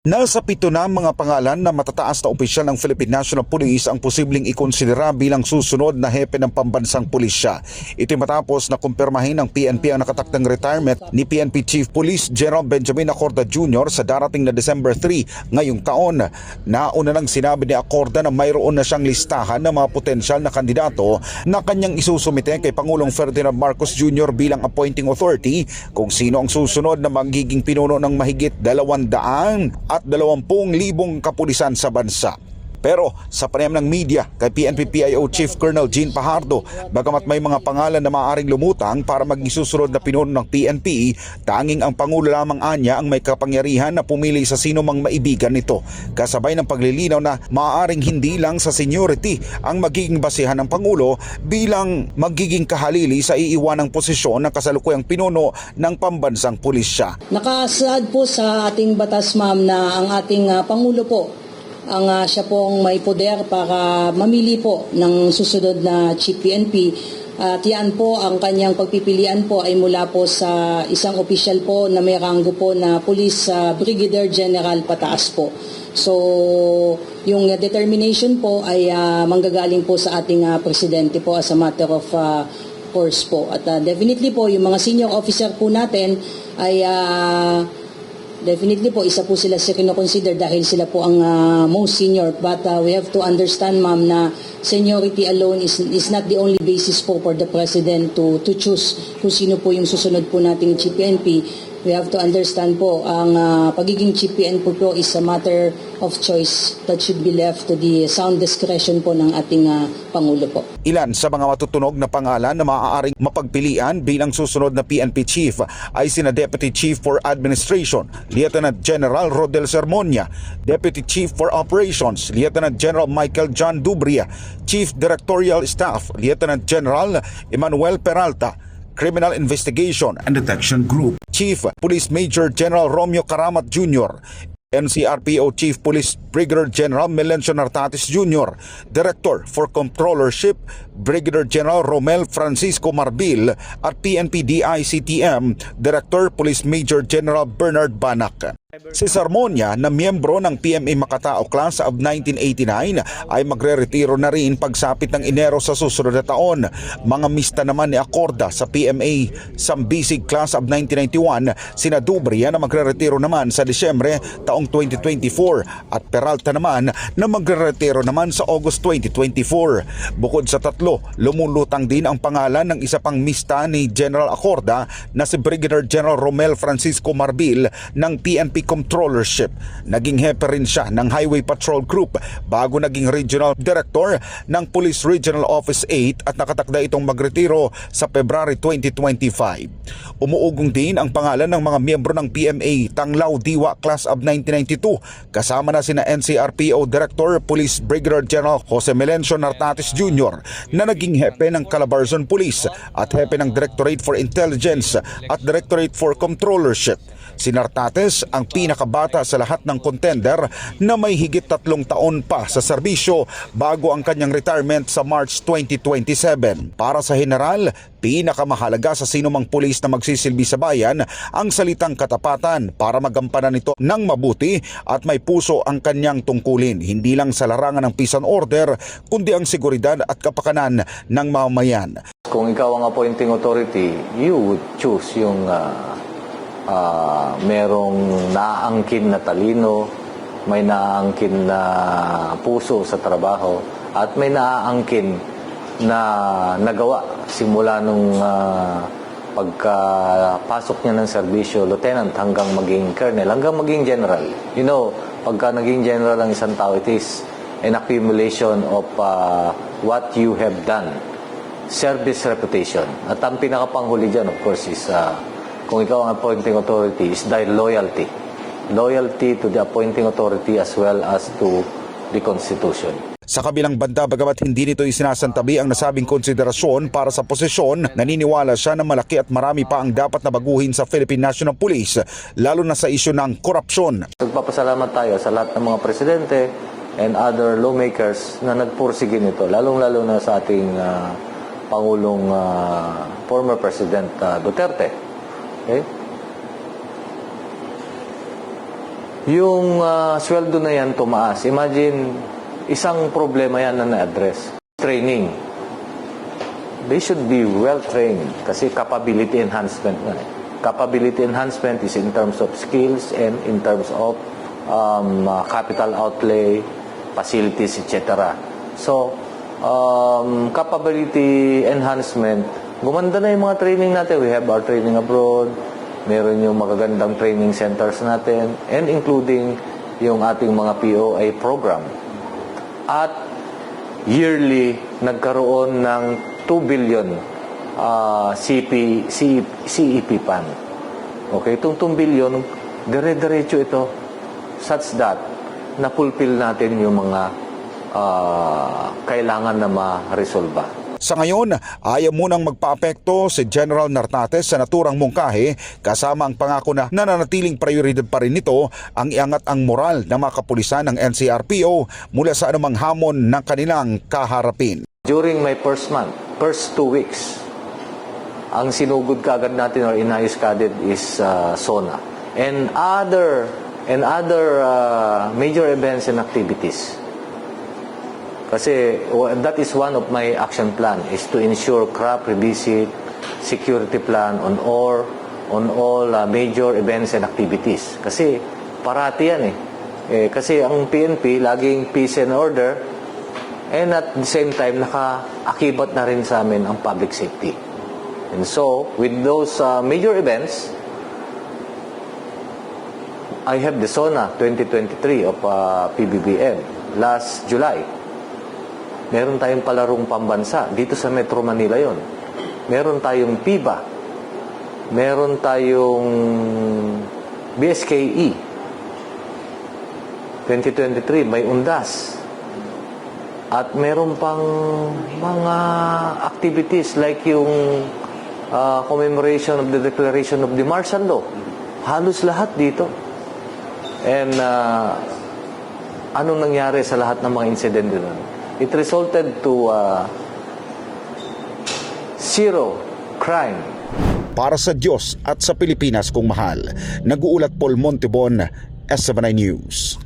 Nasa 7 na mga pangalan na matataas na opisyal ng Philippine National Police ang posibleng ikonsidera bilang susunod na hepe ng pambansang pulisya. Ito matapos na kumpirmahin ng PNP ang nakatakdang retirement ni PNP Chief Police General Benjamin Acorda Jr. sa darating na December 3 ngayong taon. Nauna nang sinabi ni Acorda na mayroon na siyang listahan ng mga potensyal na kandidato na kanyang isusumite kay Pangulong Ferdinand Marcos Jr. bilang appointing authority kung sino ang susunod na magiging pinuno ng mahigit 200 at 20,000 kapulisan sa bansa. Pero sa panayam ng media kay PNP PIO Chief Colonel Jean Pajardo, bagamat may mga pangalan na maaaring lumutang para maging susunod na pinuno ng PNP, tanging ang Pangulo lamang anya ang may kapangyarihan na pumili sa sino mang maibigan nito. Kasabay ng paglilinaw na maaaring hindi lang sa seniority ang magiging basehan ng Pangulo bilang magiging kahalili sa iiwanang posisyon ng kasalukuyang pinuno ng pambansang pulisya. Nakasaad po sa ating batas, ma'am, na ang ating Pangulo po ang siya pong may poder para mamili po ng susunod na Chief PNP. At yan po, ang kanyang pagpipilian po ay mula po sa isang opisyal po na may ranggo po na Police Brigadier General pataas po. So, yung determination po ay manggagaling po sa ating presidente po as a matter of course po. At definitely po, yung mga senior officer po natin ay definitely po, isa po sila sa kinoconsider dahil sila po ang most senior. But we have to understand, ma'am, na seniority alone is not the only basis po for the President to choose kung sino po yung susunod po nating Chief PNP. We have to understand po, ang pagiging Chief PNP po is a matter of choice that should be left to the sound discretion po ng ating Pangulo po. Ilan sa mga matutunog na pangalan na maaaring mapagpilian bilang susunod na PNP Chief ay sina Deputy Chief for Administration, Lieutenant General Rodel Sermonia, Deputy Chief for Operations, Lieutenant General Michael John Dubria, Chief Directorial Staff, Lieutenant General Emmanuel Peralta, Criminal Investigation and Detection Group, Chief Police Major General Romeo Karamat Jr., NCRPO Chief Police Brigadier General Melencio Nartatis Jr., Director for Controllership Brigadier General Romel Francisco Marbil at PNP DICTM Director Police Major General Bernard Banac. Si Sermonia na miyembro ng PMA Makatao Class of 1989 ay magre-retiro na rin pagsapit ng Enero sa susunod na taon. Mga mista naman ni Acorda sa PMA Sambisig Class of 1991, sina Dubria na magre-retiro naman sa Disyembre taong 2024 at Peralta naman na magre-retiro naman sa August 2024. Bukod sa tatlo, lumulutang din ang pangalan ng isa pang mista ni General Acorda na si Brigadier General Romel Francisco Marbil ng PNP Controllership. Naging hepe rin siya ng Highway Patrol Group bago naging Regional Director ng Police Regional Office 8 at nakatakda itong magretiro sa February 2025. Umuugong din ang pangalan ng mga miyembro ng PMA Tanglaw Diwa Class of 1992 kasama na sina NCRPO Director Police Brigadier General Jose Melencio Nartatis Jr. na naging hepe ng Calabarzon Police at hepe ng Directorate for Intelligence at Directorate for Controllership. Si Nartates ang pinakabata sa lahat ng contender na may higit 3 taon pa sa serbisyo bago ang kanyang retirement sa March 2027. Para sa general, pinakamahalaga sa sino mang pulis na magsisilbi sa bayan ang salitang katapatan para magampanan nito ng mabuti at may puso ang kanyang tungkulin, hindi lang sa larangan ng peace and order kundi ang seguridad at kapakanan ng mamamayan. Kung ikaw ang appointing authority, you would choose yung merong naaangkin na talino, may naaangkin na puso sa trabaho, at may naaangkin na nagawa simula nung pagkapasok niya ng serbisyo, lieutenant hanggang maging colonel, hanggang maging general. You know, pagka naging general ang isang tao, it is an accumulation of what you have done, service reputation. At ang pinakapanghuli dyan, of course, is kung ikaw ang appointing authority, is thy loyalty. Loyalty to the appointing authority as well as to the Constitution. Sa kabilang banda, bagamat hindi nito isinasantabi ang nasabing konsiderasyon para sa posisyon, naniniwala siya na malaki at marami pa ang dapat na baguhin sa Philippine National Police, lalo na sa isyu ng korupsyon. Nagpapasalamat tayo sa lahat ng mga presidente and other lawmakers na nagpursige nito, lalong-lalo na sa ating Pangulong former President Duterte. Okay? yung sweldo na yan tumaas. Imagine, isang problema yan na na-address. Training. They should be well-trained kasi capability enhancement na. Capability enhancement is in terms of skills and in terms of capital outlay, facilities, etc. So, capability enhancement, gumanda na yung mga training natin. We have our training abroad, meron yung magagandang training centers natin, and including yung ating mga POA program. At yearly, nagkaroon ng 2 billion CEP fund. Okay, itong 2 billion, dire-diretso ito such that na-fulfill natin yung mga kailangan na ma-resolva. Sa ngayon, ayaw munang magpaapekto si General Nartates sa naturang mungkahi kasama ang pangako na nananatiling prioridad pa rin nito ang iangat ang moral ng mga kapulisan ng NCRPO mula sa anumang hamon ng kanilang kaharapin. During my first 2 weeks, ang sinugod kaagad natin or inayos kaagad is SONA and other major events and activities. Kasi that is one of my action plan is to ensure craft revisit security plan on all major events and activities. Kasi parati yan kasi ang PNP laging peace and order and at the same time naka-akibat na rin sa amin ang public safety. And so with those major events, I have the SONA 2023 of PBBM last July. Meron tayong palarong pambansa. Dito sa Metro Manila yon. Meron tayong PIBA. Meron tayong BSKE. 2023, may UNDAS. At meron pang mga activities like yung commemoration of the Declaration of the Martial Law. Halos lahat dito. And anong nangyari sa lahat ng mga insidente doon? It resulted to zero crime. Para sa Diyos at sa Pilipinas kung mahal, nag-uulat Paul Montebon, S79 News.